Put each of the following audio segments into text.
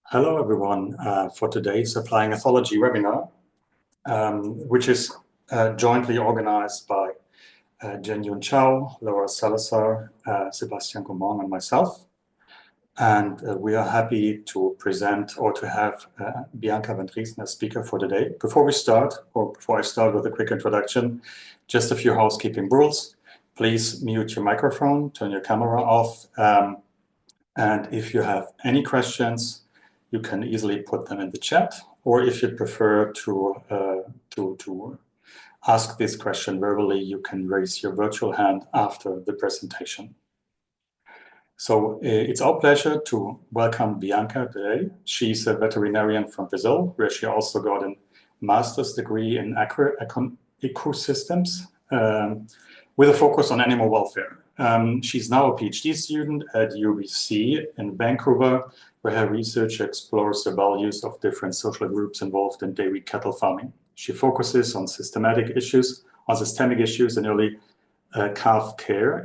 Hello, everyone, for today's Applying Ethology webinar, which is jointly organized by Jen Yun Chao, Laura Salazar, Sebastian Gomon, and myself. And we are happy to present or to have Bianca Vandresen as speaker for today. Before I start with a quick introduction, just a few housekeeping rules. Please mute your microphone, turn your camera off, and if you have any questions, you can easily put them in the chat, or if you prefer to ask this question verbally, you can raise your virtual hand after the presentation. So it's our pleasure to welcome Bianca today. She's a veterinarian from Brazil, where she also got a master's degree in ecosystems with a focus on animal welfare. She's now a PhD student at UBC in Vancouver, where her research explores the values of different social groups involved in dairy cattle farming. She focuses on systemic issues in early life calf care,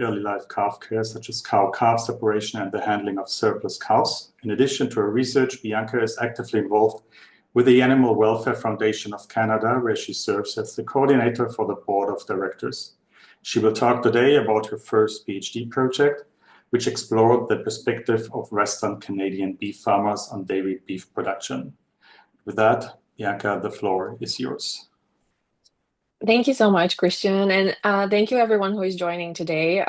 such as cow-calf separation and the handling of surplus cows. In addition to her research, Bianca is actively involved with the Animal Welfare Foundation of Canada, where she serves as the coordinator for the board of directors. She will talk today about her first PhD project, which explored the perspective of Western Canadian beef farmers on dairy beef production. With that, Bianca, the floor is yours. Thank you so much, Christian, and thank you everyone who is joining today.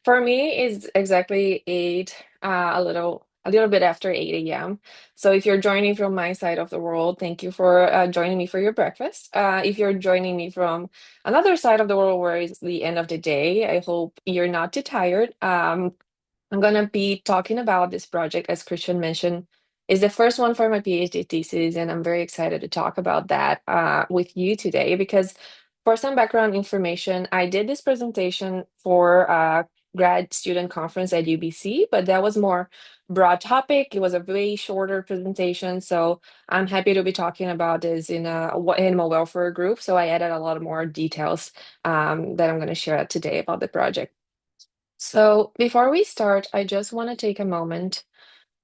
For me, it's exactly eight, a little bit after 8 a.m. So if you're joining from my side of the world, thank you for joining me for your breakfast. If you're joining me from another side of the world where it's the end of the day, I hope you're not too tired. I'm gonna be talking about this project, as Christian mentioned, is the first one for my PhD thesis, and I'm very excited to talk about that with you today because for some background information, I did this presentation for a grad student conference at UBC, but that was more broad topic. It was a way shorter presentation, so I'm happy to be talking about this in a animal welfare group. So I added a lot more details that I'm going to share today about the project. So before we start, I just want to take a moment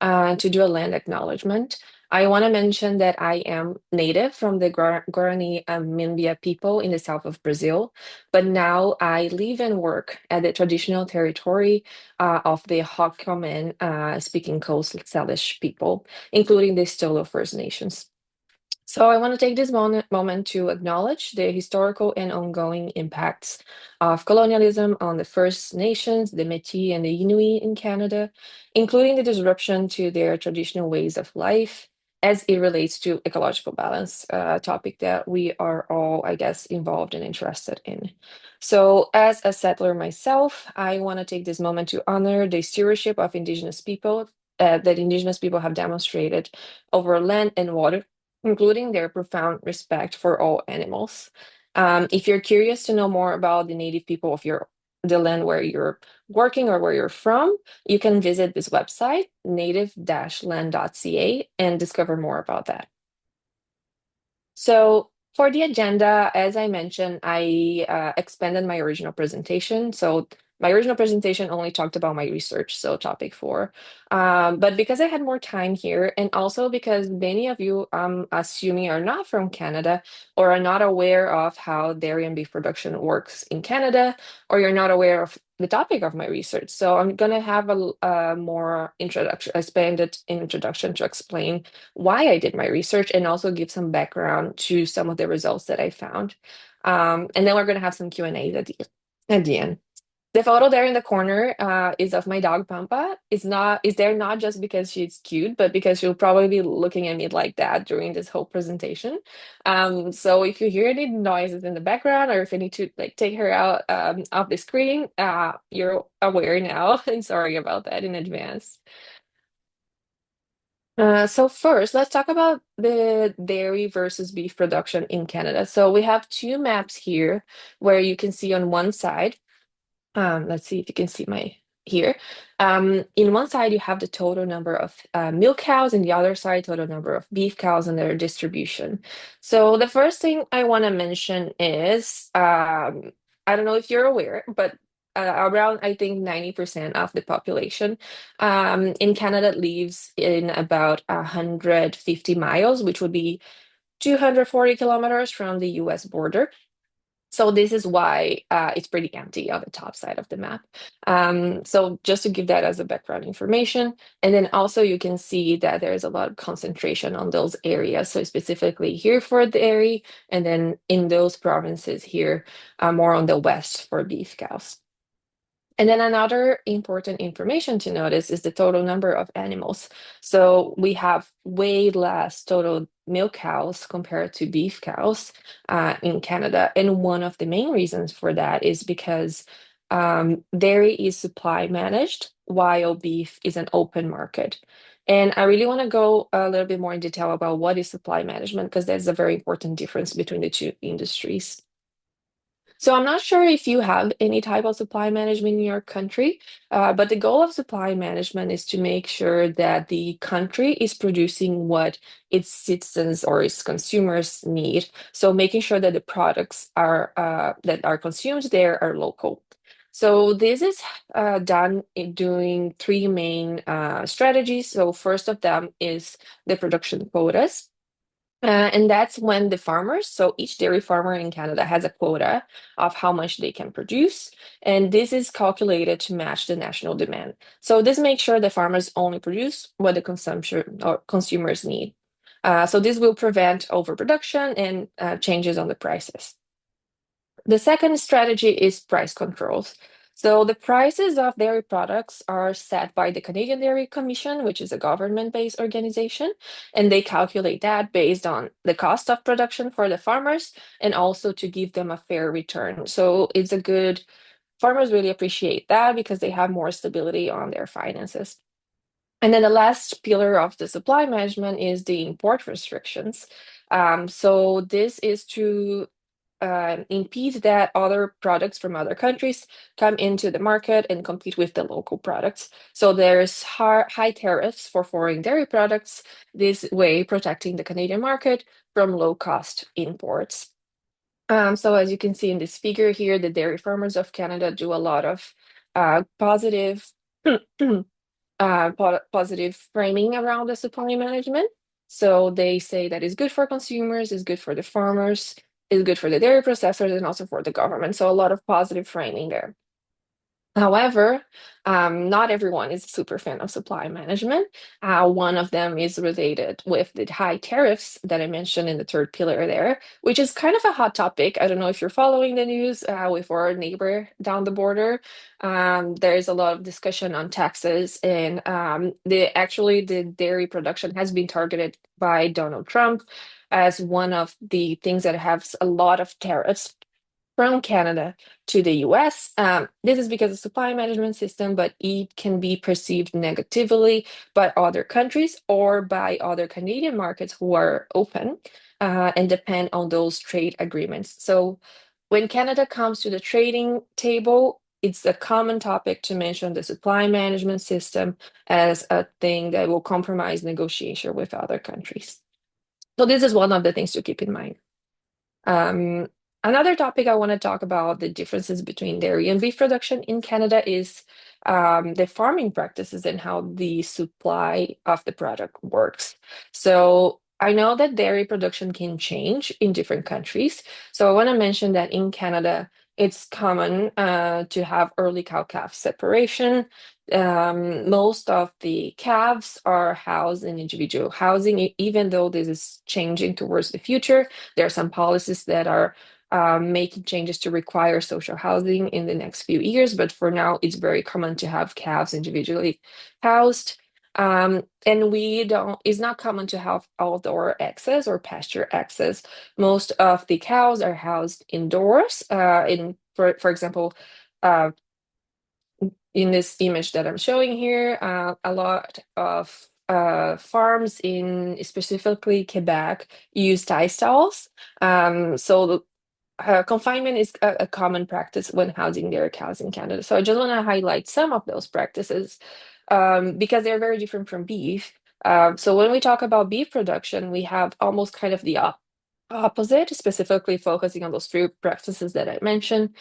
to do a land acknowledgement. I want to mention that I am native from the Guarani Mimbia people in the south of Brazil, but now I live and work at the traditional territory of the Hokkien speaking Coast Salish people, including the Stolo First Nations. So I want to take this moment to acknowledge the historical and ongoing impacts of colonialism on the First Nations, the Métis, and the Inuit in Canada, including the disruption to their traditional ways of life as it relates to ecological balance, a topic that we are all, I guess, involved and interested in. So as a settler myself, I want to take this moment to honor the stewardship of Indigenous people that Indigenous people have demonstrated over land and water, including their profound respect for all animals. If you're curious to know more about the native people of the land where you're working or where you're from, you can visit this website, native-land.ca, and discover more about that. So for the agenda, as I mentioned, I expanded my original presentation. So my original presentation only talked about my research, so topic 4. But because I had more time here, and also because many of you, I'm assuming, are not from Canada or are not aware of how dairy and beef production works in Canada, or you're not aware of the topic of my research. So I'm gonna have a more expanded introduction to explain why I did my research and also give some background to some of the results that I found. And then we're going to have some Q&As at the end. The photo there in the corner is of my dog Pampa. Is there not just because she's cute, but because she'll probably be looking at me like that during this whole presentation. So if you hear any noises in the background, or if you need to like take her out of the screen, you're aware now, and sorry about that in advance. So first, let's talk about the dairy versus beef production in Canada. So we have two maps here where you can see on one side, let's see if you can see my here. In one side, you have the total number of milk cows, and the other side, total number of beef cows and their distribution. So the first thing I want to mention is, I don't know if you're aware, but around, I think, 90% of the population in Canada lives in about 150 miles, which would be 240 kilometers from the US border. So this is why it's pretty empty on the top side of the map. So just to give that as a background information. And then also you can see that there's a lot of concentration on those areas. So specifically here for the dairy, and then in those provinces here, more on the west for beef cows. And then another important information to notice is the total number of animals. So we have way less total milk cows compared to beef cows in Canada. And one of the main reasons for that is because dairy is supply managed while beef is an open market. And I really want to go a little bit more in detail about what is supply management, because there's a very important difference between the two industries. So I'm not sure if you have any type of supply management in your country, but the goal of supply management is to make sure that the country is producing what its citizens or its consumers need. So making sure that the products are that are consumed there are local. So this is done in doing three main strategies. So first of them is the production quotas. And that's when the farmers, so each dairy farmer in Canada has a quota of how much they can produce. And this is calculated to match the national demand. So this makes sure the farmers only produce what the consumption or consumers need. So this will prevent overproduction and changes on the prices. The second strategy is price controls. So the prices of dairy products are set by the Canadian Dairy Commission, which is a government-based organization, and they calculate that based on the cost of production for the farmers and also to give them a fair return. So it's a good, farmers really appreciate that because they have more stability on their finances. And then the last pillar of the supply management is the import restrictions. So this is to impede that other products from other countries come into the market and compete with the local products. So there's high tariffs for foreign dairy products, this way protecting the Canadian market from low-cost imports. So as you can see in this figure here, the dairy farmers of Canada do a lot of positive positive framing around the supply management. So they say that it's good for consumers, it's good for the farmers, it's good for the dairy processors, and also for the government. So a lot of positive framing there. However, not everyone is a super fan of supply management. One of them is related with the high tariffs that I mentioned in the third pillar there, which is kind of a hot topic. I don't know if you're following the news with our neighbor down the border. There is a lot of discussion on taxes, and the dairy production has been targeted by Donald Trump as one of the things that has a lot of tariffs from Canada to the US. This is because of supply management system, but it can be perceived negatively by other countries or by other Canadian markets who are open and depend on those trade agreements. So when Canada comes to the trading table, it's a common topic to mention the supply management system as a thing that will compromise negotiation with other countries. So this is one of the things to keep in mind. Um, Another topic I want to talk about the differences between dairy and beef production in Canada is the farming practices and how the supply of the product works. So I know that dairy production can change in different countries. So I want to mention that in Canada, it's common to have early cow-calf separation. Most of the calves are housed in individual housing, even though this is changing towards the future. There are some policies that are making changes to require social housing in the next few years, but for now, it's very common to have calves individually housed. And it's not common to have outdoor access or pasture access. Most of the cows are housed indoors. For example, uh, in this image that I'm showing here, a lot of farms in specifically Quebec use tie stalls. So confinement is a common practice when housing their cows in Canada. So I just want to highlight some of those practices because they're very different from beef. So when we talk about beef production, we have almost kind of the opposite, specifically focusing on those three practices that I mentioned.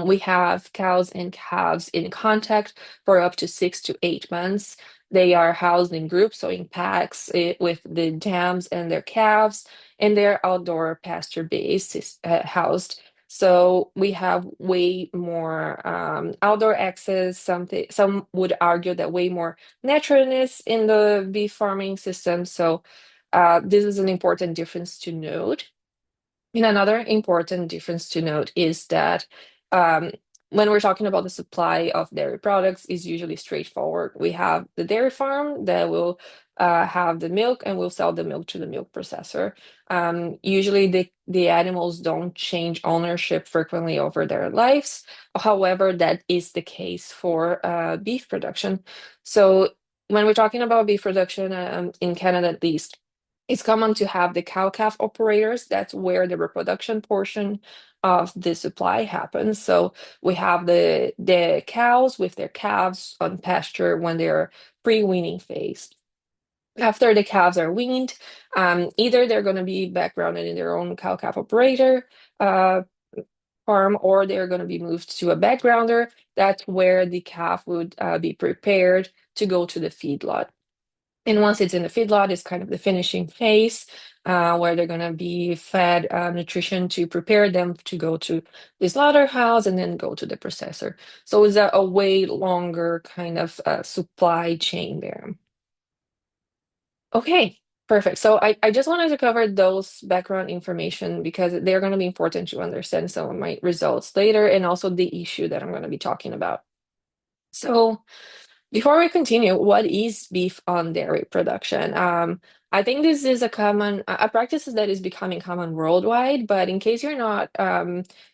We have cows and calves in contact for up to 6 to 8 months. They are housed in groups, so in packs, with the dams and their calves, and they're outdoor pasture based, housed. So we have way more outdoor access. Some would argue that way more naturalness in the beef farming system. So this is an important difference to note. And another important difference to note is that um, when we're talking about the supply of dairy products, is usually straightforward. We have the dairy farm that will have the milk and will sell the milk to the milk processor. Usually, the animals don't change ownership frequently over their lives. However, that is the case for beef production. So when we're talking about beef production, in Canada at least, it's common to have the cow-calf operators. That's where the reproduction portion of the supply happens. So we have the cows with their calves on pasture when they're pre-weaning phase. After the calves are weaned, either they're going to be backgrounded in their own cow-calf operator uh, farm, or they're going to be moved to a backgrounder. That's where the calf would be prepared to go to the feedlot. And once it's in the feedlot, it's kind of the finishing phase, where they're going to be fed nutrition to prepare them to go to the slaughterhouse and then go to the processor. So it's a way longer kind of supply chain there. Okay, perfect. So I just wanted to cover those background information because they're going to be important to understand some of my results later and also the issue that I'm going to be talking about. So before we continue, what is beef on dairy production? I think this is a practice that is becoming common worldwide, but in case you're not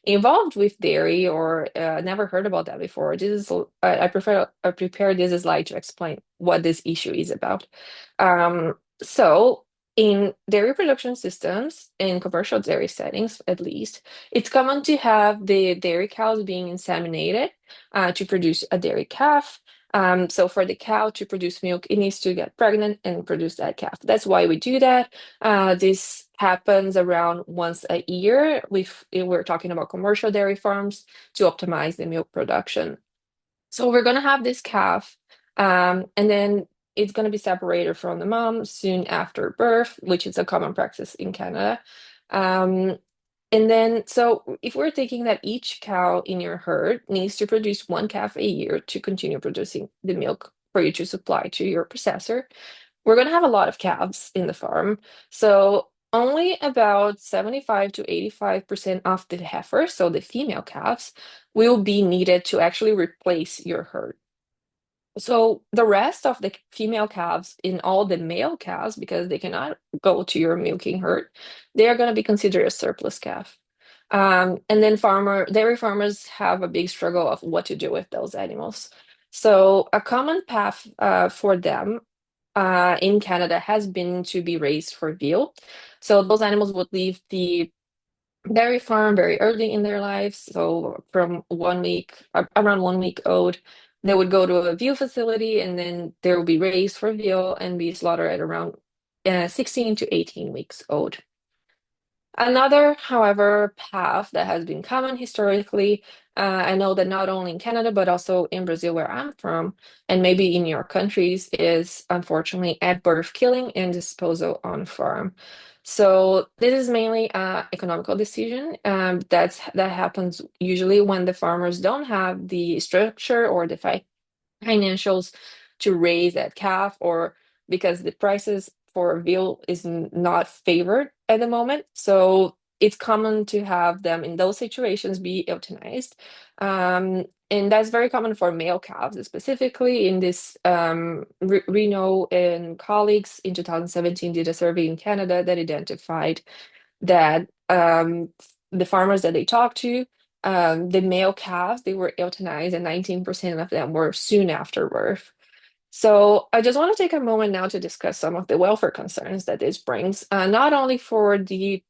involved with dairy or never heard about that before, I prepare this slide to explain what this issue is about. So in dairy production systems, in commercial dairy settings at least, it's common to have the dairy cows being inseminated to produce a dairy calf. So for the cow to produce milk, it needs to get pregnant and produce that calf. That's why we do that. This happens around once a year. We're talking about commercial dairy farms to optimize the milk production. So we're gonna have this calf, and then it's gonna be separated from the mom soon after birth, which is a common practice in Canada. Um, and then, so if we're thinking that each cow in your herd needs to produce one calf a year to continue producing the milk for you to supply to your processor, we're going to have a lot of calves in the farm. So only about 75 to 85% of the heifers, so the female calves, will be needed to actually replace your herd. So the rest of the female calves in all the male calves, because they cannot go to your milking herd, they are going to be considered a surplus calf. And then dairy farmers have a big struggle of what to do with those animals. So a common path for them in Canada has been to be raised for veal. So those animals would leave the dairy farm very early in their lives. So from 1 week, around 1 week old, they would go to a veal facility and then they will be raised for veal and be slaughtered at around 16 to 18 weeks old. Another, however, path that has been common historically, I know that not only in Canada, but also in Brazil, where I'm from, and maybe in your countries, is unfortunately at birth killing and disposal on farm. So this is mainly an economical decision. That happens usually when the farmers don't have the structure or the financials to raise that calf, or because the prices for veal is not favored at the moment. So it's common to have them in those situations be euthanized. And that's very common for male calves, specifically in this Reno and colleagues in 2017 did a survey in Canada that identified that the farmers that they talked to, the male calves, they were euthanized, and 19% of them were soon after birth. So I just want to take a moment now to discuss some of the welfare concerns that this brings, not only for the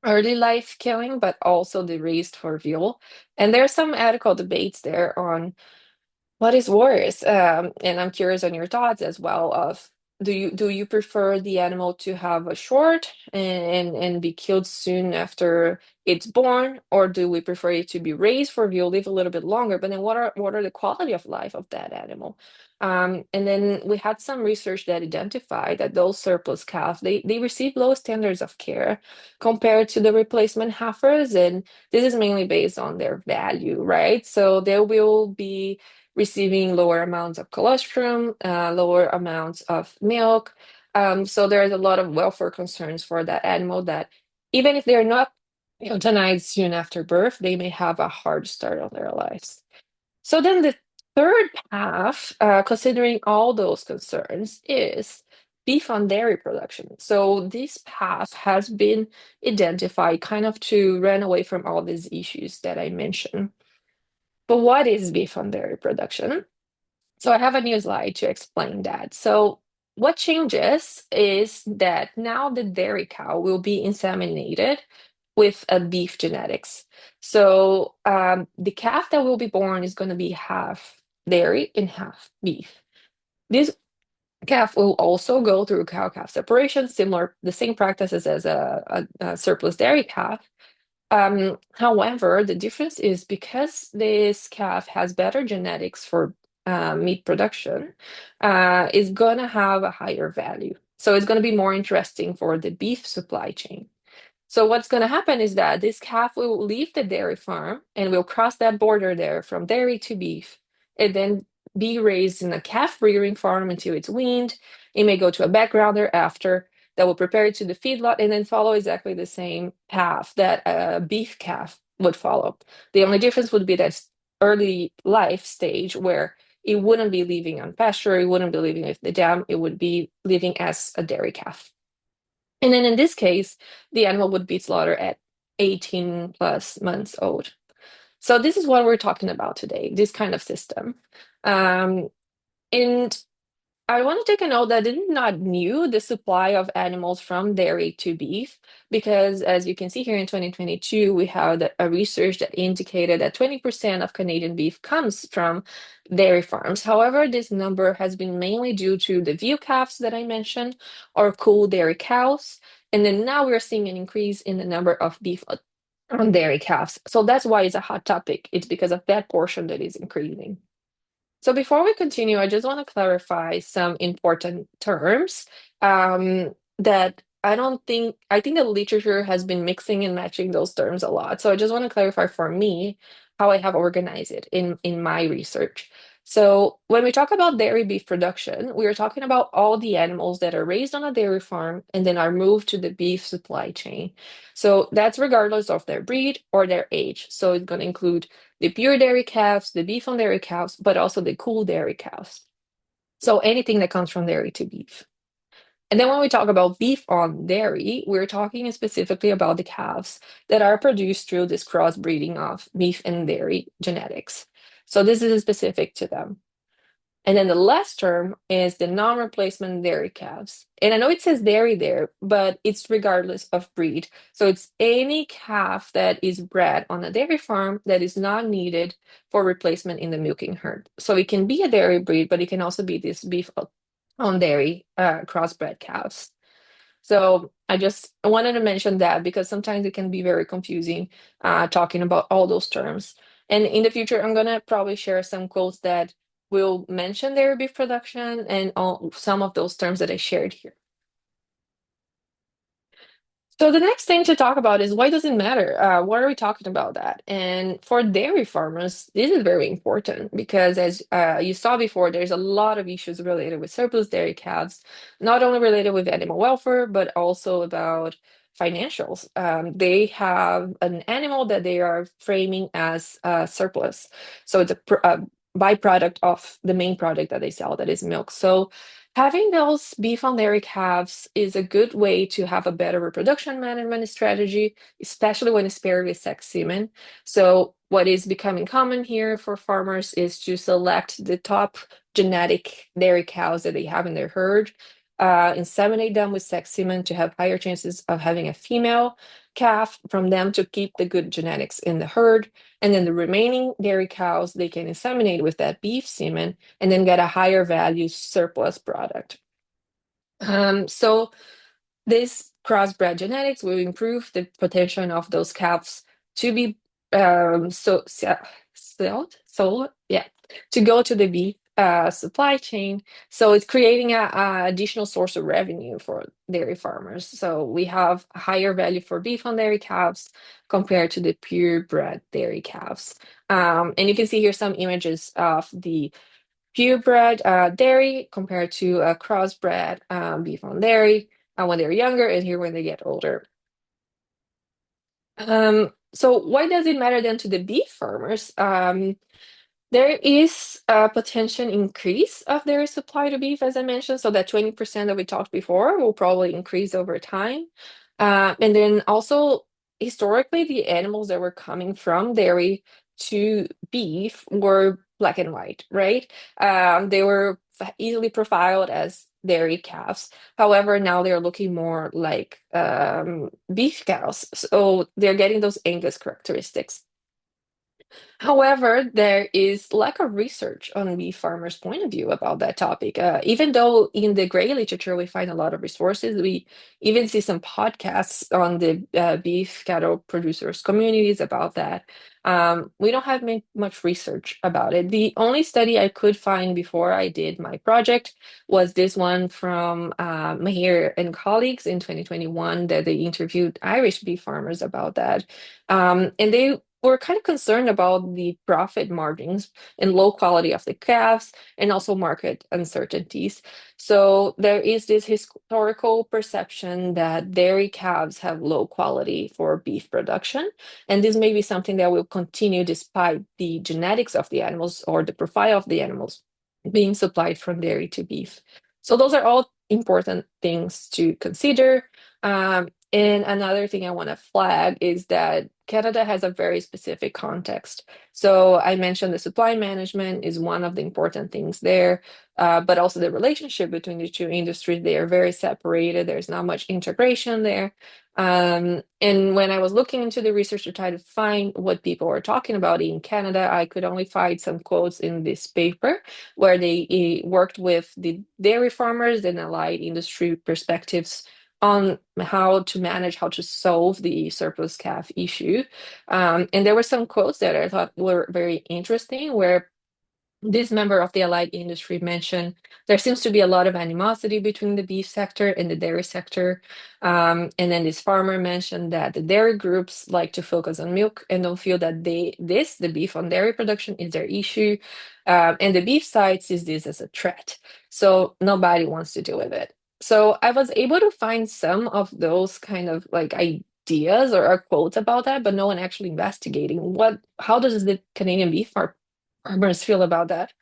early life killing, but also the raised for veal. And there's some ethical debates there on what is worse. And I'm curious on your thoughts as well of do you prefer the animal to have a short and be killed soon after it's born, or do we prefer it to be raised where you'll live a little bit longer? But then what are the quality of life of that animal? And then we had some research that identified that those surplus calves, they receive low standards of care compared to the replacement heifers, and this is mainly based on their value, right? So they will be receiving lower amounts of colostrum, lower amounts of milk. So there's a lot of welfare concerns for that animal that even if they're not euthanized soon after birth, they may have a hard start of their lives. So then the third path, considering all those concerns, is beef on dairy production. So this path has been identified kind of to run away from all these issues that I mentioned. But what is beef on dairy production? So I have a new slide to explain that. So what changes is that now the dairy cow will be inseminated with a beef genetics. So the calf that will be born is going to be half dairy and half beef. This calf will also go through cow-calf separation, similar, the same practices as a surplus dairy calf. However, the difference is because this calf has better genetics for meat production, is gonna have a higher value. So it's gonna be more interesting for the beef supply chain. So what's going to happen is that this calf will leave the dairy farm and will cross that border there from dairy to beef, and then be raised in a calf rearing farm until it's weaned. It may go to a backgrounder after that will prepare it to the feedlot and then follow exactly the same path that a beef calf would follow. The only difference would be that early life stage where it wouldn't be living on pasture, it wouldn't be living with the dam, it would be living as a dairy calf. And then in this case, the animal would be slaughtered at 18 plus months old. So this is what we're talking about today, this kind of system. And I want to take a note that it is not new, the supply of animals from dairy to beef, because as you can see here in 2022, we had a research that indicated that 20% of Canadian beef comes from dairy farms. However, this number has been mainly due to the veal calves that I mentioned, or cool dairy cows. And then now we're seeing an increase in the number of beef on dairy calves. So that's why it's a hot topic. It's because of that portion that is increasing. So before we continue, I just want to clarify some important terms that I think the literature has been mixing and matching those terms a lot. So I just want to clarify for me how I have organized it in my research. So when we talk about dairy beef production, we are talking about all the animals that are raised on a dairy farm and then are moved to the beef supply chain. So that's regardless of their breed or their age. So it's going to include the pure dairy calves, the beef on dairy cows, but also the cool dairy cows. So anything that comes from dairy to beef. And then when we talk about beef on dairy, we're talking specifically about the calves that are produced through this crossbreeding of beef and dairy genetics. So this is specific to them. And then the last term is the non-replacement dairy calves. And I know it says dairy there, but it's regardless of breed. So it's any calf that is bred on a dairy farm that is not needed for replacement in the milking herd. So it can be a dairy breed, but it can also be this beef on dairy crossbred calves. So I just wanted to mention that because sometimes it can be very confusing talking about all those terms. And in the future, I'm gonna probably share some quotes that will mention dairy beef production and all, some of those terms that I shared here. So the next thing to talk about is why does it matter? Why are we talking about that? And for dairy farmers, this is very important because as you saw before, there's a lot of issues related with surplus dairy calves, not only related with animal welfare, but also about financials. They have an animal that they are framing as surplus. So it's a byproduct of the main product that they sell, that is milk. So having those beef on dairy calves is a good way to have a better reproduction management strategy, especially when it's paired with sex semen. So, what is becoming common here for farmers is to select the top genetic dairy cows that they have in their herd, inseminate them with sex semen to have higher chances of having a female calf from them to keep the good genetics in the herd. And then the remaining dairy cows, they can inseminate with that beef semen and then get a higher value surplus product. So this crossbred genetics will improve the potential of those calves to be sold, yeah, to go to the beef supply chain. So it's creating a additional source of revenue for dairy farmers. So we have a higher value for beef on dairy calves compared to the purebred dairy calves. And you can see here some images of the purebred dairy compared to crossbred beef on dairy when they're younger and here when they get older. So why does it matter then to the beef farmers? There is a potential increase of their supply to beef, as I mentioned, so that 20% that we talked before will probably increase over time. And then also, historically, the animals that were coming from dairy to beef were black and white, right? They were easily profiled as dairy calves. However, now they're looking more like beef cows. So they're getting those Angus characteristics. However, there is lack of research on beef farmers' point of view about that topic. Even though in the gray literature we find a lot of resources, we even see some podcasts on the beef cattle producers communities about that. We don't have much research about it. The only study I could find before I did my project was this one from Mahir and colleagues in 2021 that they interviewed Irish beef farmers about that. And they we're kind of concerned about the profit margins and low quality of the calves and also market uncertainties. So there is this historical perception that dairy calves have low quality for beef production. And this may be something that will continue despite the genetics of the animals or the profile of the animals being supplied from dairy to beef. So those are all important things to consider. And another thing I want to flag is that Canada has a very specific context. So I mentioned the supply management is one of the important things there, but also the relationship between the two industries. They are very separated. There's not much integration there. And when I was looking into the research to try to find what people were talking about in Canada, I could only find some quotes in this paper where they worked with the dairy farmers and allied industry perspectives on how to manage, how to solve the surplus calf issue. And there were some quotes that I thought were very interesting, where this member of the allied industry mentioned there seems to be a lot of animosity between the beef sector and the dairy sector. And then this farmer mentioned that the dairy groups like to focus on milk and don't feel that the beef on dairy production is their issue. And the beef side sees this as a threat. So nobody wants to deal with it. So I was able to find some of those kind of like ideas or quotes about that, but no one actually investigating how does the Canadian beef farmers feel about that.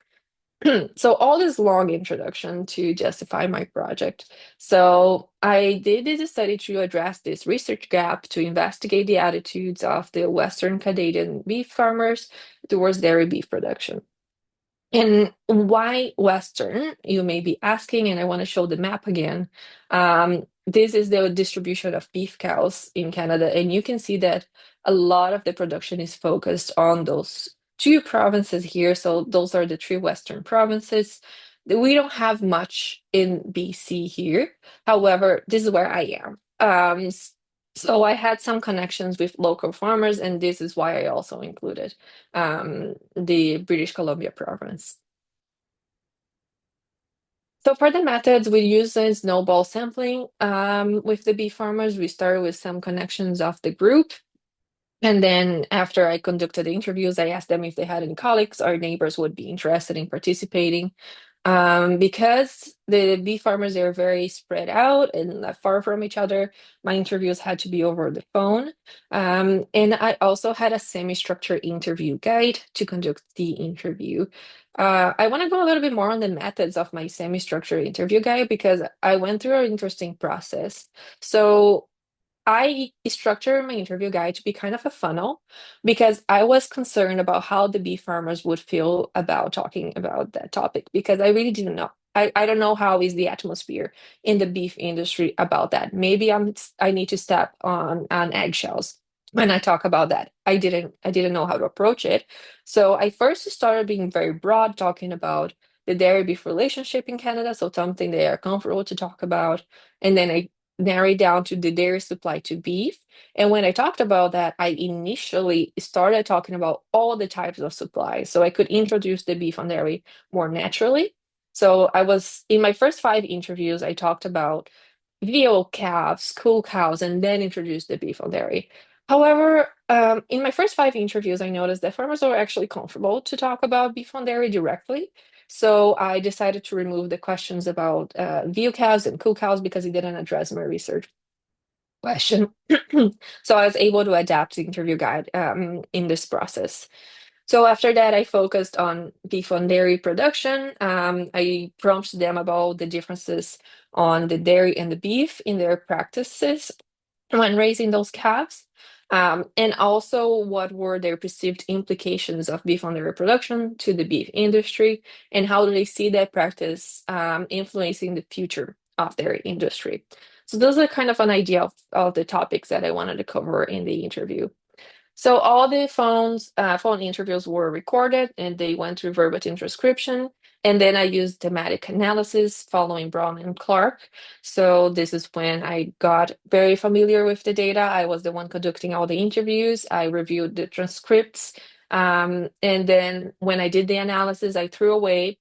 So all this long introduction to justify my project. So I did this study to address this research gap to investigate the attitudes of the Western Canadian beef farmers towards dairy beef production. And why Western, you may be asking, and I want to show the map again. This is the distribution of beef cows in Canada, and you can see that a lot of the production is focused on those two provinces here. So those are the three Western provinces. We don't have much in BC here. However, this is where I am. So I had some connections with local farmers, and this is why I also included the British Columbia province. So for the methods, we use a snowball sampling with the bee farmers. We started with some connections of the group. And then after I conducted the interviews, I asked them if they had any colleagues or neighbors would be interested in participating. Because the bee farmers are very spread out and far from each other, my interviews had to be over the phone. And I also had a semi-structured interview guide to conduct the interview. I want to go a little bit more on the methods of my semi-structured interview guide because I went through an interesting process. So I structured my interview guide to be kind of a funnel because I was concerned about how the bee farmers would feel about talking about that topic because I really didn't know. I don't know how is the atmosphere in the beef industry about that. Maybe I need to step on eggshells when I talk about that. I didn't know how to approach it. So I first started being very broad, talking about the dairy beef relationship in Canada, so something they are comfortable to talk about. And then I narrowed down to the dairy supply to beef. And when I talked about that, I initially started talking about all the types of supply, so I could introduce the beef on dairy more naturally. So I was in my first 5 interviews, I talked about veal calves, cool cows, and then introduced the beef on dairy. However, in my first 5 interviews, I noticed that farmers were actually comfortable to talk about beef on dairy directly. So I decided to remove the questions about veal calves and cool cows because it didn't address my research question. So I was able to adapt the interview guide in this process. So after that, I focused on beef on dairy production. I prompted them about the differences on the dairy and the beef in their practices when raising those calves, and also what were their perceived implications of beef on dairy production to the beef industry, and how do they see that practice influencing the future of their industry. So those are kind of an idea of the topics that I wanted to cover in the interview. So all the phone interviews were recorded and they went through verbatim transcription. And then I used thematic analysis following Brown and Clark. So this is when I got very familiar with the data. I was the one conducting all the interviews. I reviewed the transcripts. And then when I did the analysis, I threw away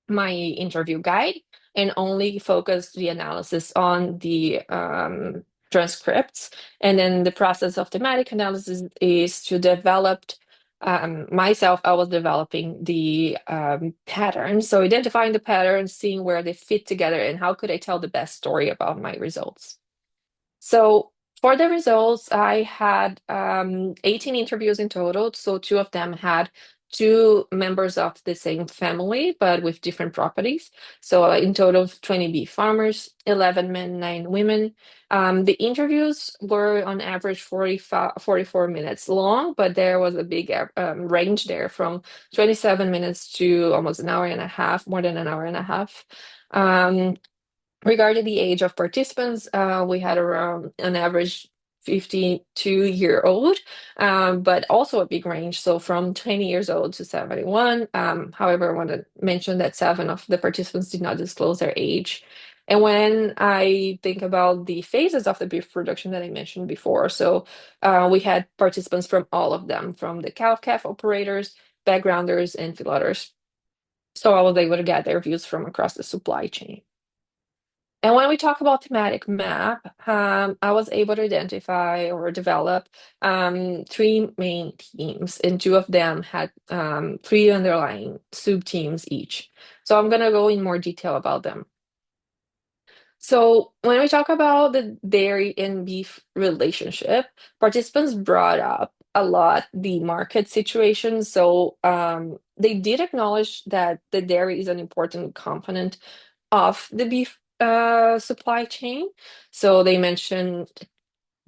my interview guide and only focused the analysis on the transcripts. And then the process of thematic analysis is to develop myself, I was developing the patterns. So identifying the patterns, seeing where they fit together, and how could I tell the best story about my results. So for the results, I had 18 interviews in total. So 2 of them had 2 members of the same family, but with different properties. So in total, 20 beef farmers, 11 men, 9 women. The interviews were on average 44 minutes long, but there was a big range there from 27 minutes to almost an hour and a half, more than an hour and a half. Regarding the age of participants, we had around an average 52-year-old, but also a big range. So from 20 years old to 71. However, I want to mention that 7 of the participants did not disclose their age. And when I think about the phases of the beef production that I mentioned before, so we had participants from all of them, from the cow-calf operators, backgrounders, and feedlotters. So I was able to get their views from across the supply chain. And when we talk about thematic map, I was able to identify or develop 3 main teams, and 2 of them had 3 underlying sub-teams each. So I'm going to go in more detail about them. So when we talk about the dairy and beef relationship, participants brought up a lot the market situation. So they did acknowledge that the dairy is an important component of the beef supply chain. So they mentioned,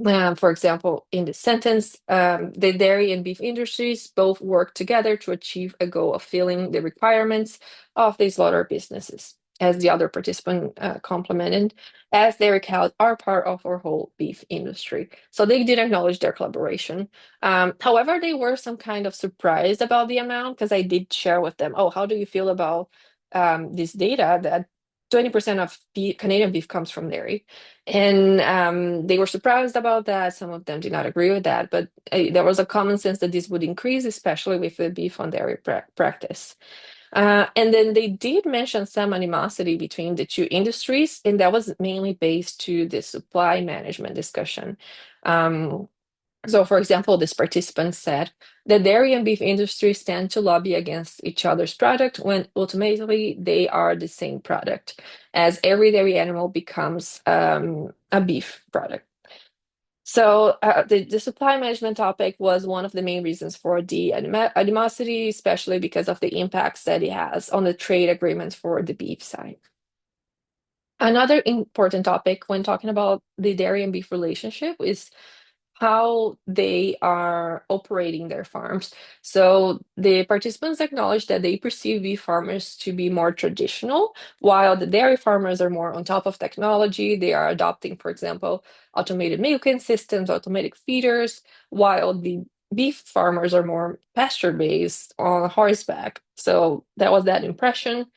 for example, in the sentence, the dairy and beef industries both work together to achieve a goal of filling the requirements of the slaughter businesses. As the other participant complimented, as dairy cows are part of our whole beef industry. So they did acknowledge their collaboration. However, they were some kind of surprised about the amount because I did share with them, oh, how do you feel about this data that 20% of Canadian beef comes from dairy? And they were surprised about that. Some of them did not agree with that, but there was a common sense that this would increase, especially with the beef on dairy practice. And then they did mention some animosity between the 2 industries, and that was mainly based to the supply management discussion. So, for example, this participant said the dairy and beef industries tend to lobby against each other's product when ultimately they are the same product, as every dairy animal becomes a beef product. So the supply management topic was one of the main reasons for the animosity, especially because of the impacts that it has on the trade agreements for the beef side. Another important topic when talking about the dairy and beef relationship is how they are operating their farms. So the participants acknowledge that they perceive beef farmers to be more traditional, while the dairy farmers are more on top of technology. They are adopting, for example, automated milking systems, automatic feeders, while the beef farmers are more pasture-based on horseback. So that was that impression.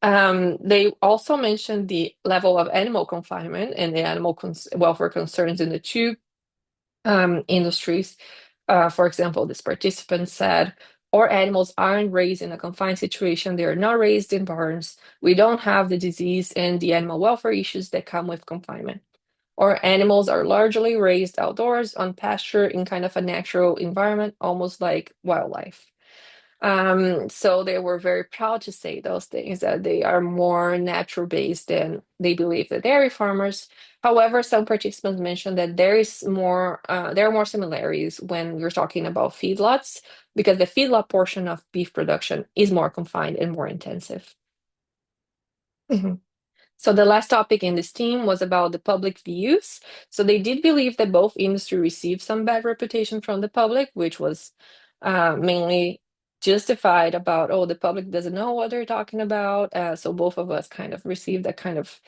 They also mentioned the level of animal confinement and the animal welfare concerns in the two industries. For example, this participant said, our animals aren't raised in a confined situation. They are not raised in barns. We don't have the disease and the animal welfare issues that come with confinement. Our animals are largely raised outdoors on pasture in kind of a natural environment, almost like wildlife. So they were very proud to say those things, that they are more natural based than they believe the dairy farmers. However, some participants mentioned that there are more similarities when we're talking about feedlots, because the feedlot portion of beef production is more confined and more intensive. Mhm. So the last topic in this team was about the public views. So they did believe that both industry received some bad reputation from the public, which was mainly justified about, oh, the public doesn't know what they're talking about. So both of us kind of received that kind of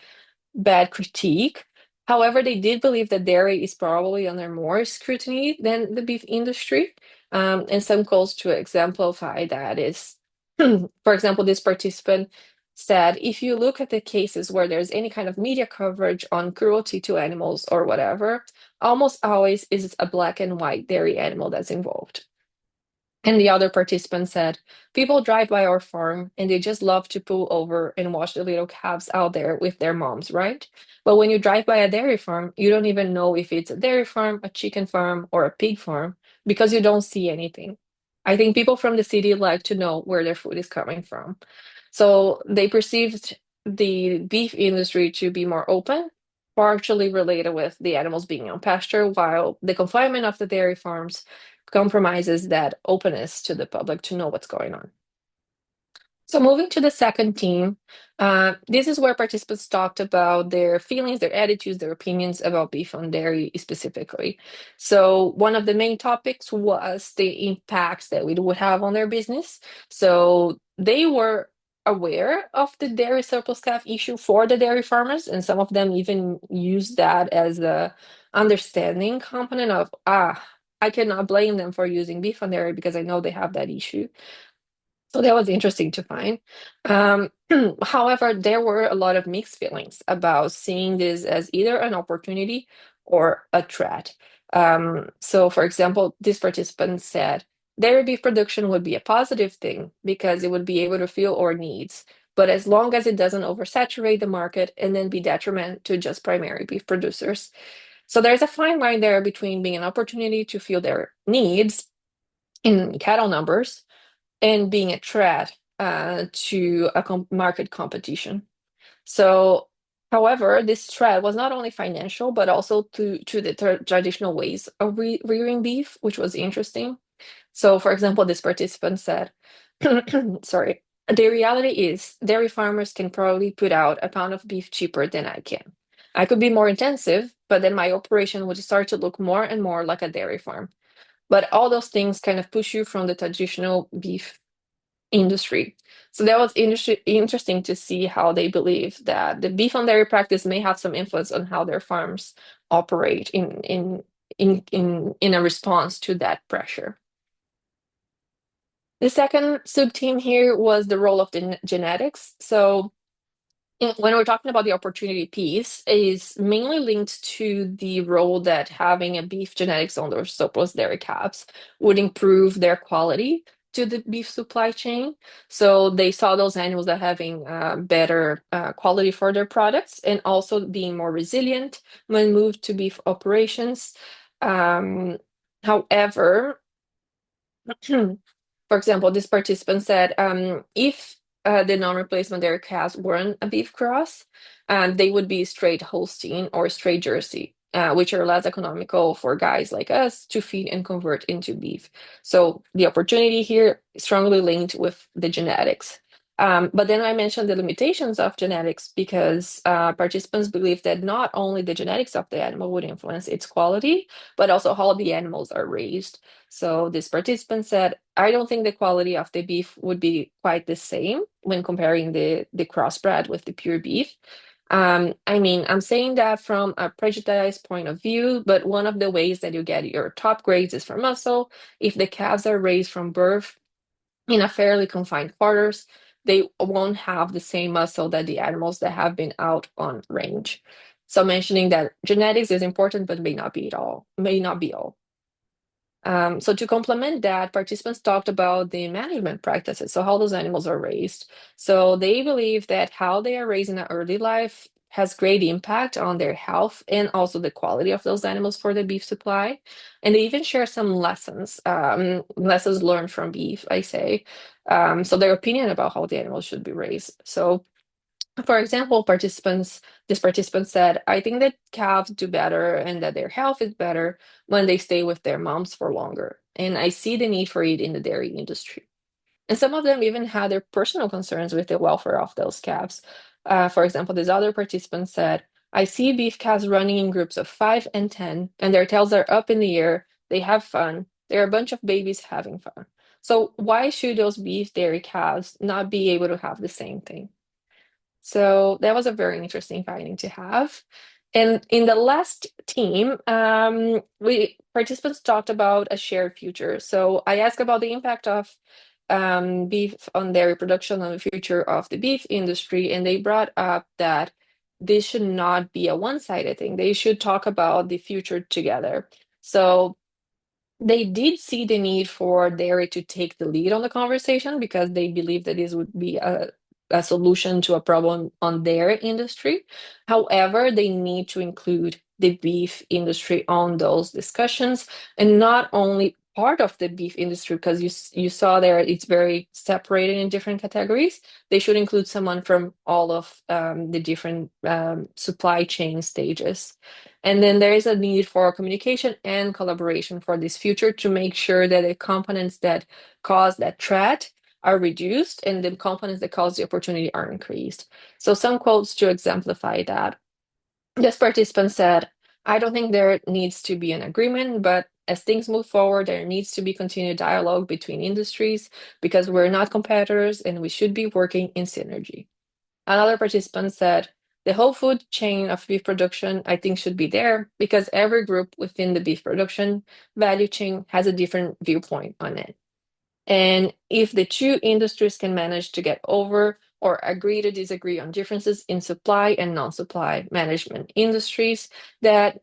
bad critique. However, they did believe that dairy is probably under more scrutiny than the beef industry. And some goals to exemplify that is, for example, this participant said, if you look at the cases where there's any kind of media coverage on cruelty to animals or whatever, almost always is a black and white dairy animal that's involved. And the other participant said, people drive by our farm and they just love to pull over and watch the little calves out there with their moms, right? But when you drive by a dairy farm, you don't even know if it's a dairy farm, a chicken farm, or a pig farm because you don't see anything. I think people from the city like to know where their food is coming from. So they perceived the beef industry to be more open, partially related with the animals being on pasture, while the confinement of the dairy farms compromises that openness to the public to know what's going on. So moving to the second team, this is where participants talked about their feelings, their attitudes, their opinions about beef and dairy specifically. So one of the main topics was the impacts that we would have on their business. So they were aware of the dairy surplus calf issue for the dairy farmers, and some of them even used that as a understanding component of, I cannot blame them for using beef on dairy because I know they have that issue. So that was interesting to find. Um, However, there were a lot of mixed feelings about seeing this as either an opportunity or a threat. So, for example, this participant said dairy beef production would be a positive thing because it would be able to fill our needs, but as long as it doesn't oversaturate the market and then be detriment to just primary beef producers. So there's a fine line there between being an opportunity to fill their needs in cattle numbers and being a threat to a market competition. So, however, this threat was not only financial, but also to the traditional ways of rearing beef, which was interesting. So, for example, this participant said, sorry, the reality is dairy farmers can probably put out a pound of beef cheaper than I can. I could be more intensive, but then my operation would start to look more and more like a dairy farm. But all those things kind of push you from the traditional beef industry. So that was interesting to see how they believe that the beef and dairy practice may have some influence on how their farms operate in a response to that pressure. The second sub-team here was the role of the genetics. So when we're talking about the opportunity piece, is mainly linked to the role that having a beef genetics on those surplus dairy calves would improve their quality to the beef supply chain. So they saw those animals that having better quality for their products and also being more resilient when moved to beef operations. However, for example, this participant said if the non-replacement dairy calves weren't a beef cross, they would be straight Holstein or straight Jersey, which are less economical for guys like us to feed and convert into beef. So the opportunity here is strongly linked with the genetics. But then I mentioned the limitations of genetics because participants believe that not only the genetics of the animal would influence its quality, but also how the animals are raised. So this participant said, I don't think the quality of the beef would be quite the same when comparing the crossbred with the pure beef. I mean, I'm saying that from a prejudiced point of view, but one of the ways that you get your top grades is from muscle. If the calves are raised from birth in a fairly confined quarters, they won't have the same muscle that the animals that have been out on range. So mentioning that genetics is important, but may not be all. So to complement that, participants talked about the management practices, so how those animals are raised. So they believe that how they are raised in an early life has great impact on their health and also the quality of those animals for the beef supply. And they even share some lessons, lessons learned from beef, I say. So their opinion about how the animals should be raised. So for example, this participant said, I think that calves do better and that their health is better when they stay with their moms for longer. And I see the need for it in the dairy industry. And some of them even had their personal concerns with the welfare of those calves. For example, this other participant said, I see beef calves running in groups of 5 and 10, and their tails are up in the air. They have fun. They're a bunch of babies having fun. So why should those beef dairy calves not be able to have the same thing? So that was a very interesting finding to have. And in the last team, we participants talked about a shared future. So I asked about the impact of beef on their reproduction on the future of the beef industry, and they brought up that this should not be a one-sided thing. They should talk about the future together. So they did see the need for dairy to take the lead on the conversation because they believe that this would be a solution to a problem on their industry. However, they need to include the beef industry on those discussions, and not only part of the beef industry, because you saw there it's very separated in different categories. They should include someone from all of the different supply chain stages. And then there is a need for communication and collaboration for this future to make sure that the components that cause that threat are reduced and the components that cause the opportunity are increased. So some quotes to exemplify that. This participant said, I don't think there needs to be an agreement, but as things move forward, there needs to be continued dialogue between industries because we're not competitors and we should be working in synergy. Another participant said, the whole food chain of beef production, I think, should be there because every group within the beef production value chain has a different viewpoint on it. And if the two industries can manage to get over or agree to disagree on differences in supply and non-supply management industries, that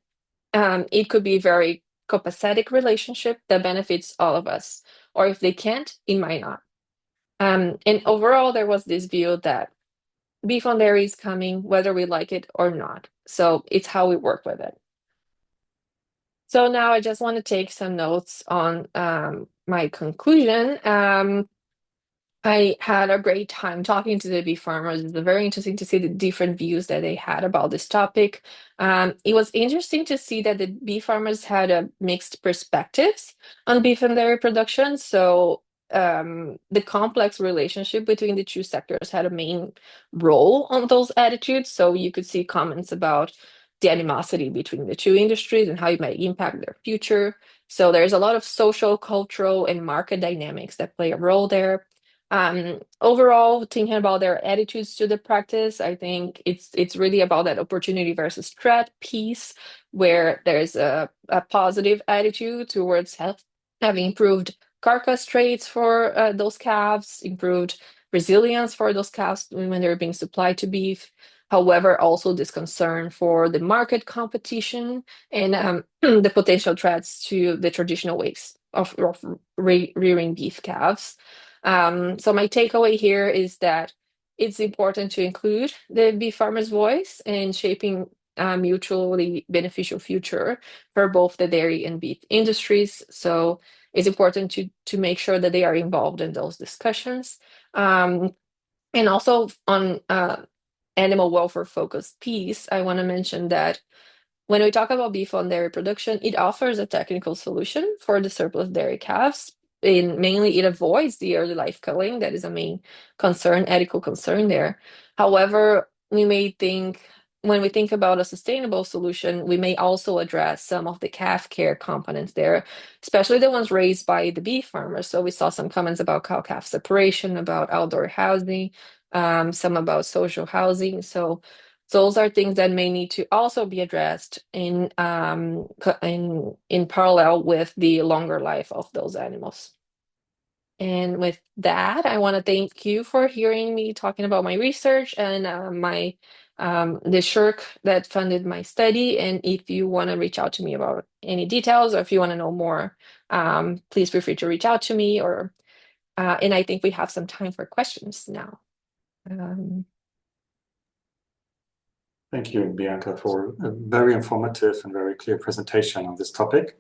it could be a very copacetic relationship that benefits all of us. Or if they can't, it might not. And overall, there was this view that beef on dairy is coming, whether we like it or not. So it's how we work with it. So now I just want to take some notes on my conclusion. I had a great time talking to the bee farmers. It's very interesting to see the different views that they had about this topic. It was interesting to see that the bee farmers had a mixed perspectives on beef and dairy production. So the complex relationship between the two sectors had a main role on those attitudes. So you could see comments about the animosity between the two industries and how it might impact their future. So there's a lot of social, cultural, and market dynamics that play a role there. Overall, thinking about their attitudes to the practice, I think it's really about that opportunity versus threat piece, where there's a positive attitude towards having improved carcass traits for those calves, improved resilience for those calves when they're being supplied to beef. However, also this concern for the market competition and the potential threats to the traditional ways of rearing beef calves. So my takeaway here is that it's important to include the beef farmer's voice in shaping a mutually beneficial future for both the dairy and beef industries. So it's important to make sure that they are involved in those discussions. And also on animal welfare focused piece, I want to mention that when we talk about beef on dairy production, it offers a technical solution for the surplus dairy calves. Mainly, it avoids the early life culling. That is a main concern, ethical concern there. However, when we think about a sustainable solution, we may also address some of the calf care components there, especially the ones raised by the beef farmers. So we saw some comments about cow-calf separation, about outdoor housing, some about social housing. So those are things that may need to also be addressed in parallel with the longer life of those animals. And with that, I want to thank you for hearing me talking about my research and my the shirk that funded my study. And if you want to reach out to me about any details, or if you want to know more, please feel free to reach out to me. And I think we have some time for questions now. Thank you, Bianca, for a very informative and very clear presentation on this topic.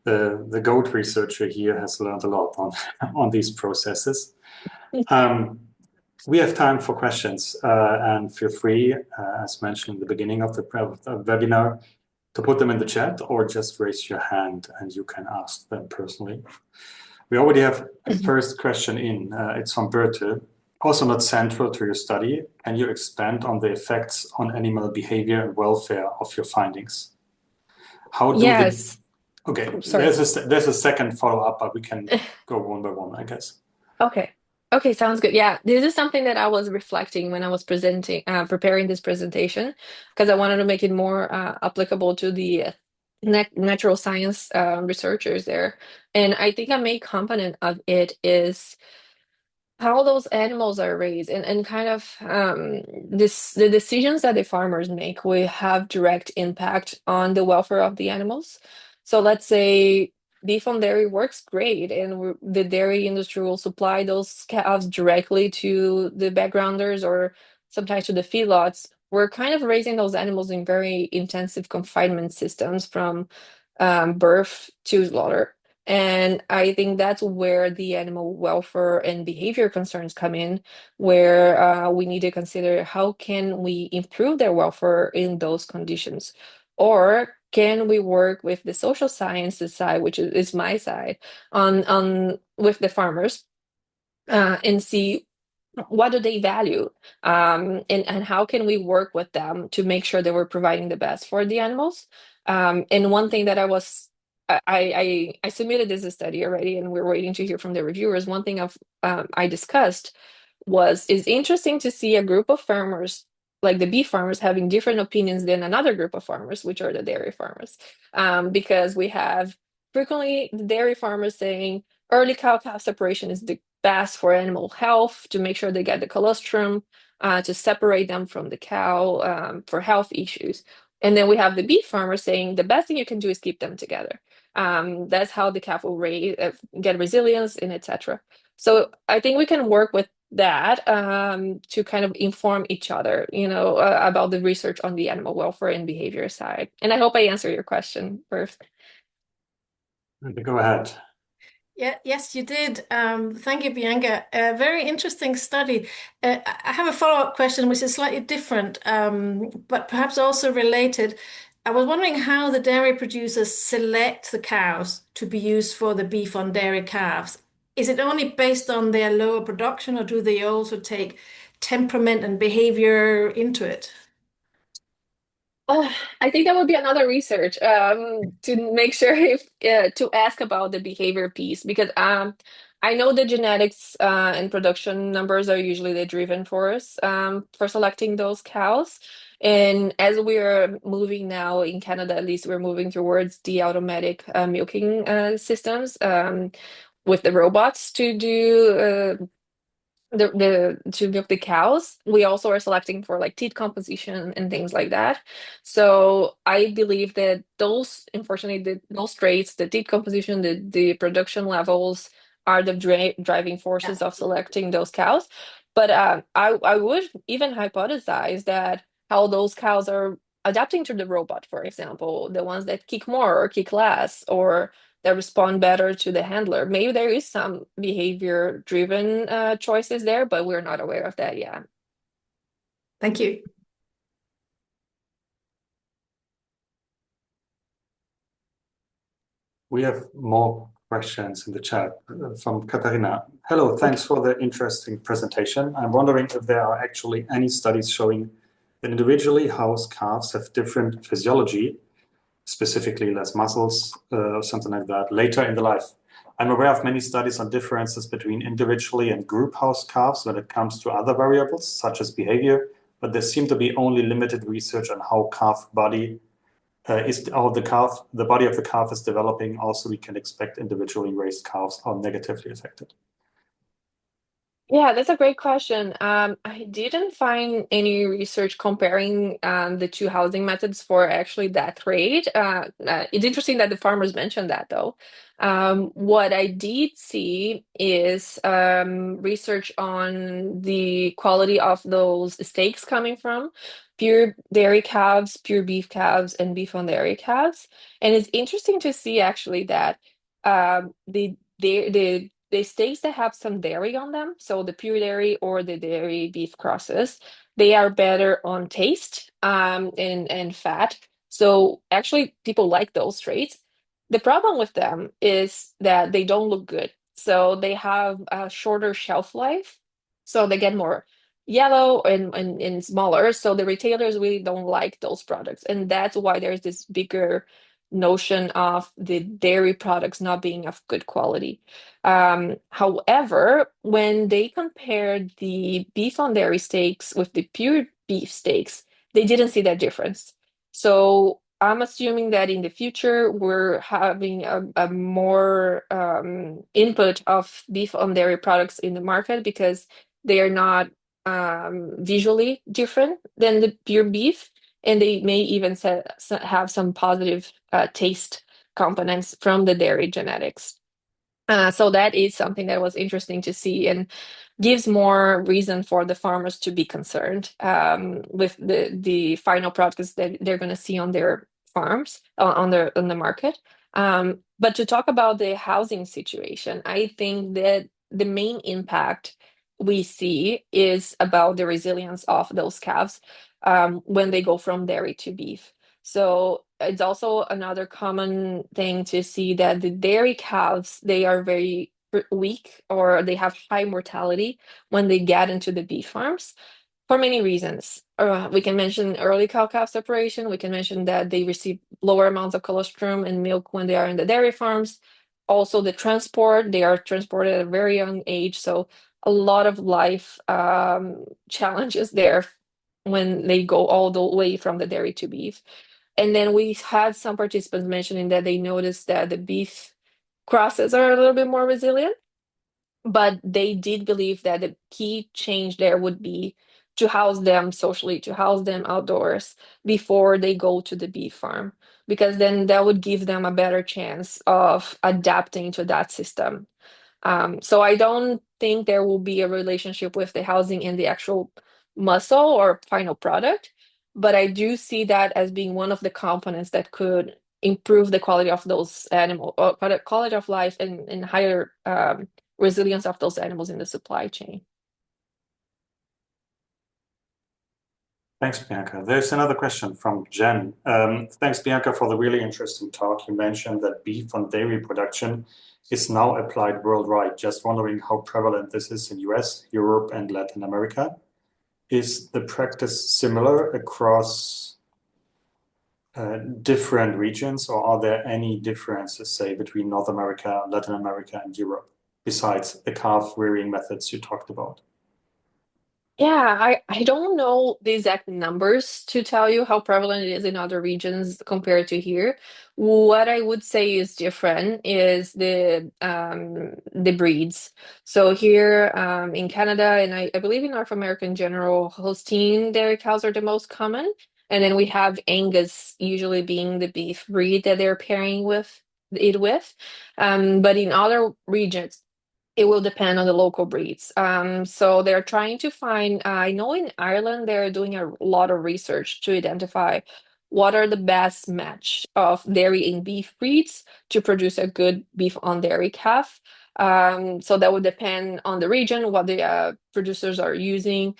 The goat researcher here has learned a lot on these processes. We have time for questions, and feel free, as mentioned in the beginning of the webinar, to put them in the chat or just raise your hand and you can ask them personally. We already have a first question in. It's from Berthe. Also not central to your study, can you expand on the effects on animal behavior and welfare of your findings? How do Yes. Okay, Sorry. there's a second follow-up, but we can go one by one, I guess. Okay, sounds good. Yeah, this is something that I was reflecting when I was preparing this presentation, because I wanted to make it more applicable to the natural science researchers there. And I think a main component of it is how those animals are raised and kind of the decisions that the farmers make will have direct impact on the welfare of the animals. So let's say beef on dairy works great, and the dairy industry will supply those calves directly to the backgrounders or sometimes to the feedlots. We're kind of raising those animals in very intensive confinement systems from birth to slaughter. And I think that's where the animal welfare and behavior concerns come in, where we need to consider how can we improve their welfare in those conditions, or can we work with the social sciences side, which is my side, on with the farmers, and see what do they value, and how can we work with them to make sure that we're providing the best for the animals. And one thing that I submitted this study already, and we're waiting to hear from the reviewers. One thing I discussed is interesting to see a group of farmers, like the beef farmers, having different opinions than another group of farmers, which are the dairy farmers, because we have frequently the dairy farmers saying early cow-calf separation is the best for animal health, to make sure they get the colostrum, to separate them from the cow, for health issues. And then we have the beef farmers saying the best thing you can do is keep them together. That's how the calf will get resilience and etc. So I think we can work with that, to kind of inform each other, about the research on the animal welfare and behavior side. And I hope I answered your question first. Go ahead. Yeah, yes, you did. Thank you, Bianca. A very interesting study. I have a follow-up question, which is slightly different, but perhaps also related. I was wondering how the dairy producers select the cows to be used for the beef on dairy calves. Is it only based on their lower production, or do they also take temperament and behavior into it? I think that would be another research, to make sure if to ask about the behavior piece, because I know the genetics and production numbers are usually the driven force for selecting those cows. And as we're moving now in Canada, at least we're moving towards the automatic milking systems, with the robots to do to milk the cows. We also are selecting for like teat composition and things like that. So I believe that those, unfortunately, those traits, the teat composition, the production levels, are the driving forces of selecting those cows. But I would even hypothesize that how those cows are adapting to the robot, for example, the ones that kick more or kick less, or that respond better to the handler. Maybe there is some behavior driven choices there, but we're not aware of that yet. Thank you. We have more questions in the chat from Katarina. Hello, thanks for the interesting presentation. I'm wondering if there are actually any studies showing that individually housed calves have different physiology, specifically less muscles, or something like that, later in the life. I'm aware of many studies on differences between individually and group housed calves when it comes to other variables, such as behavior, but there seem to be only limited research on how calf body the body of the calf is developing. Also, we can expect individually raised calves are negatively affected. Yeah, that's a great question. I didn't find any research comparing the two housing methods for actually that rate. It's interesting that the farmers mentioned that, though. What I did see is research on the quality of those steaks coming from pure dairy calves, pure beef calves, and beef on dairy calves. And it's interesting to see actually that the steaks that have some dairy on them, so the pure dairy or the dairy beef crosses, they are better on taste and fat. So actually, people like those traits. The problem with them is that they don't look good. So they have a shorter shelf life. So they get more yellow and smaller. So the retailers really don't like those products. And that's why there's this bigger notion of the dairy products not being of good quality. However, when they compared the beef on dairy steaks with the pure beef steaks, they didn't see that difference. So I'm assuming that in the future we're having a more input of beef on dairy products in the market because they are not visually different than the pure beef, and they may even have some positive taste components from the dairy genetics. So that is something that was interesting to see and gives more reason for the farmers to be concerned with the final products that they're going to see on their farms on the market. But to talk about the housing situation, I think that the main impact we see is about the resilience of those calves when they go from dairy to beef. So it's also another common thing to see that the dairy calves, they are very weak or they have high mortality when they get into the beef farms for many reasons. We can mention early cow-calf separation. We can mention that they receive lower amounts of colostrum and milk when they are in the dairy farms. Also, the transport, they are transported at a very young age. So a lot of life challenges there when they go all the way from the dairy to beef. And then we had some participants mentioning that they noticed that the beef crosses are a little bit more resilient, but they did believe that the key change there would be to house them socially, to house them outdoors before they go to the beef farm, because then that would give them a better chance of adapting to that system. So I don't think there will be a relationship with the housing and the actual muscle or final product, but I do see that as being one of the components that could improve the quality of those animal or quality of life and higher resilience of those animals in the supply chain. Thanks, Bianca. There's another question from Jen. Thanks, Bianca, for the really interesting talk. You mentioned that beef on dairy production is now applied worldwide. Just wondering how prevalent this is in US, Europe, and Latin America. Is the practice similar across different regions, or are there any differences, say, between North America, Latin America, and Europe, besides the calf rearing methods you talked about? Yeah, I don't know the exact numbers to tell you how prevalent it is in other regions compared to here. What I would say is different is the breeds. So here in Canada and I believe in North America in general, Holstein dairy cows are the most common. And then we have Angus usually being the beef breed that they're pairing with. But in other regions, it will depend on the local breeds. So they're trying to find, I know in Ireland, they're doing a lot of research to identify what are the best match of dairy and beef breeds to produce a good beef on dairy calf. So that would depend on the region, what the producers are using.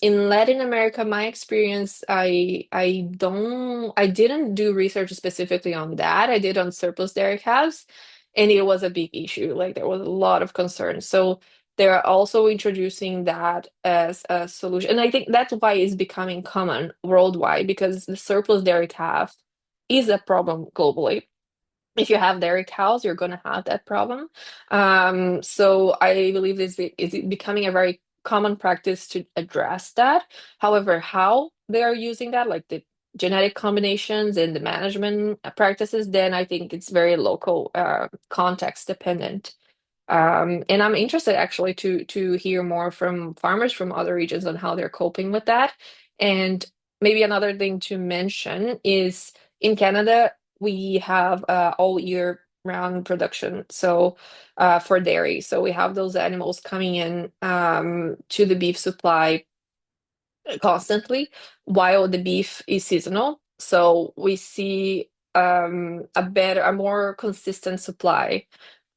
In Latin America, my experience, I didn't do research specifically on that. I did on surplus dairy calves, and it was a big issue. Like there was a lot of concern. So they're also introducing that as a solution. And I think that's why it's becoming common worldwide, because the surplus dairy calf is a problem globally. If you have dairy cows, you're going to have that problem. So I believe this is becoming a very common practice to address that. However, how they are using that, like the genetic combinations and the management practices, then I think it's very local, context dependent. And I'm interested actually to hear more from farmers from other regions on how they're coping with that. And maybe another thing to mention is in Canada, we have all year round production. So for dairy. So we have those animals coming in to the beef supply constantly while the beef is seasonal. So we see a more consistent supply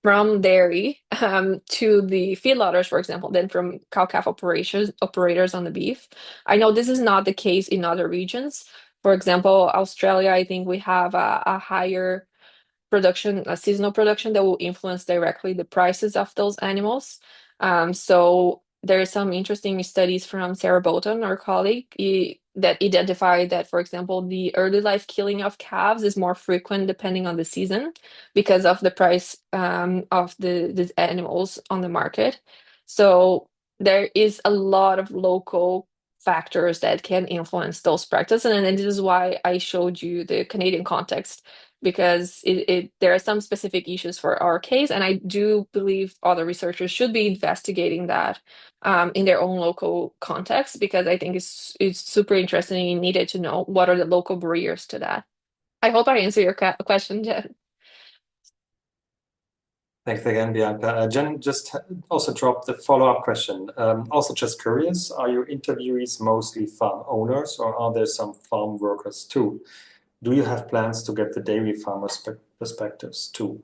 from dairy to the feedlotters, for example, than from cow-calf operators on the beef. I know this is not the case in other regions. For example, Australia, I think we have a higher production, a seasonal production that will influence directly the prices of those animals. So there are some interesting studies from Sarah Bolton, our colleague, that identify that, for example, the early life killing of calves is more frequent depending on the season because of the price of these animals on the market. So there is a lot of local factors that can influence those practices, and this is why I showed you the Canadian context because there are some specific issues for our case, and I do believe other researchers should be investigating that in their own local context because I think it's super interesting and needed to know what are the local barriers to that. I hope I answer your question, Jen. Thanks again, Bianca. Jen just also dropped the follow-up question. Also just curious, are your interviewees mostly farm owners or are there some farm workers too? Do you have plans to get the dairy farmers' perspectives too?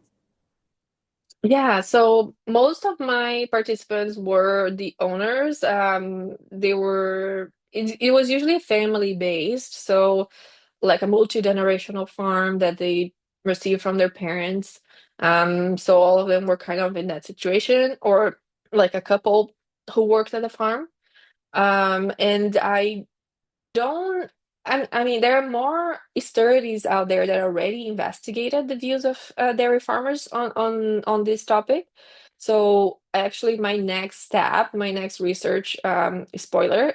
Yeah, so most of my participants were the owners. It was usually family based, so like a multi-generational farm that they received from their parents. So all of them were kind of in that situation, or like a couple who worked at the farm. And I don't I mean there are more studies out there that already investigated the views of dairy farmers on this topic. So actually my next step, my next research spoiler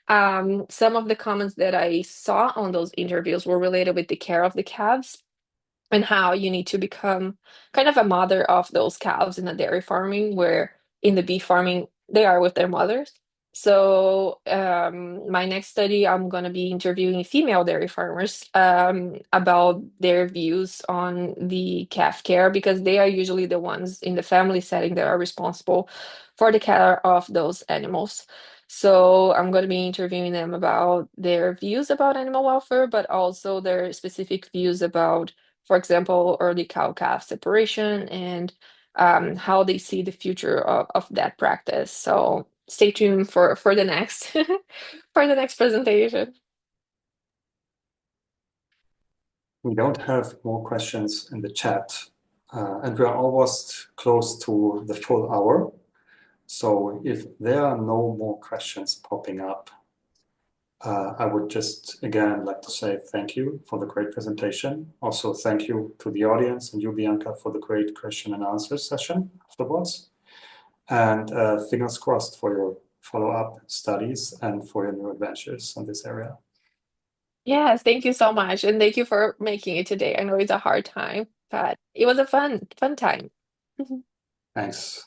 some of the comments that I saw on those interviews were related with the care of the calves and how you need to become kind of a mother of those calves in the dairy farming, where in the beef farming, they are with their mothers. So, my next study, I'm going to be interviewing female dairy farmers about their views on the calf care because they are usually the ones in the family setting that are responsible for the care of those animals. So, I'm going to be interviewing them about their views about animal welfare, but also their specific views about, for example, early cow-calf separation and how they see the future of that practice. So stay tuned for the next for the next presentation. We don't have more questions in the chat, and we are almost close to the full hour. So if there are no more questions popping up, I would just again like to say thank you for the great presentation. Also, thank you to the audience and you, Bianca, for the great question and answer session afterwards. And fingers crossed for your follow-up studies and for your new adventures in this area. Yes, thank you so much. And thank you for making it today. I know it's a hard time, but it was a fun time. Thanks.